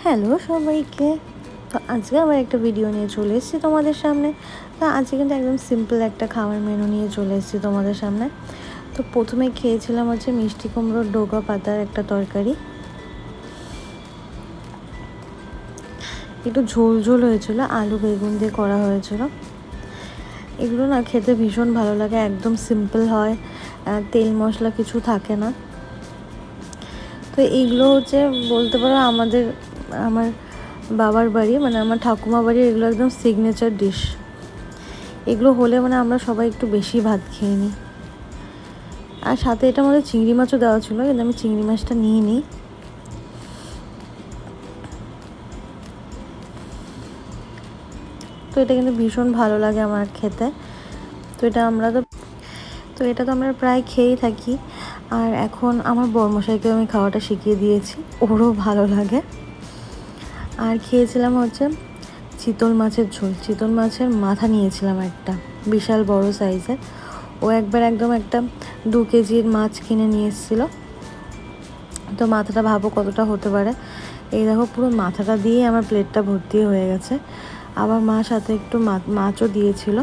Hello সবাইকে। তো আজকে আমার একটা ভিডিও নিয়ে চলে এসেছি তোমাদের সামনে। তো আজকে কিন্তু একদম সিম্পল একটা খাবার মেনু নিয়ে চলে এসেছি তোমাদের সামনে। তো প্রথমে খেয়েছিলাম হচ্ছে মিষ্টি কুমড়োর ডোকা পাতার একটা তরকারি, একটু ঝোল ঝোল হয়েছিল, আলু বেগুন দিয়ে করা হয়েছিল। এগুলো না খেতে ভীষণ ভালো লাগে, একদম সিম্পল হয়, তেল মশলা কিছু থাকে না। তো এইগুলো হচ্ছে বলতে পারো আমার বাবার বাড়ি, মানে আমার ঠাকুমা বাড়ির এগুলো একদম সিগনেচার ডিশ। এগুলো হলে মানে আমরা সবাই একটু বেশি ভাত খেয়ে নিই। আর সাথে এটার মধ্যে চিংড়ি মাছও দেওয়া ছিল, কিন্তু আমি চিংড়ি মাছটা নিয়ে নিই। তো এটা কিন্তু ভীষণ ভালো লাগে আমার খেতে। তো এটা তো আমরা প্রায় খেয়েই থাকি। আর এখন আমার বড়মশাইকে আমি খাওয়াটা শিখিয়ে দিয়েছি, ওরও ভালো লাগে। আর খেয়েছিলাম হচ্ছে চিতল মাছের ঝোল, চিতল মাছের মাথা নিয়েছিলাম একটা বিশাল বড় সাইজের। ও একবার একদম একটা 2 কেজির মাছ কিনে নিয়ে এসেছিলো। তো মাথাটা ভাবো কতটা হতে পারে। এই দেখো পুরো মাথাটা দিয়ে আমার প্লেটটা ভর্তি হয়ে গেছে। আবার মা সাথে একটু মাছও দিয়েছিল।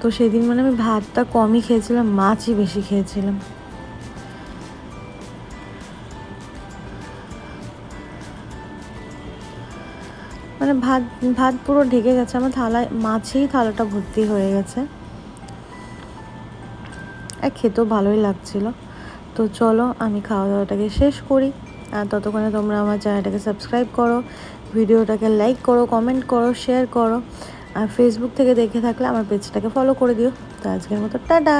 তো সেদিন মানে আমি ভাতটা কমই খেয়েছিলাম, মাছই বেশি খেয়েছিলাম। মানে ভাত পুরো ঢেকে গেছে আমার থালায়, মাছেই থালাটা ভর্তি হয়ে গেছে। আর খেতেও ভালোই লাগছিল। তো চলো আমি খাওয়া দাওয়াটাকে শেষ করি। আর ততক্ষণে তোমরা আমার চ্যানেলটাকে সাবস্ক্রাইব করো, ভিডিওটাকে লাইক করো, কমেন্ট করো, শেয়ার করো। আর ফেসবুক থেকে দেখে থাকলে আমার পেজটাকে ফলো করে দিও। তো আজকের মতো টাটা।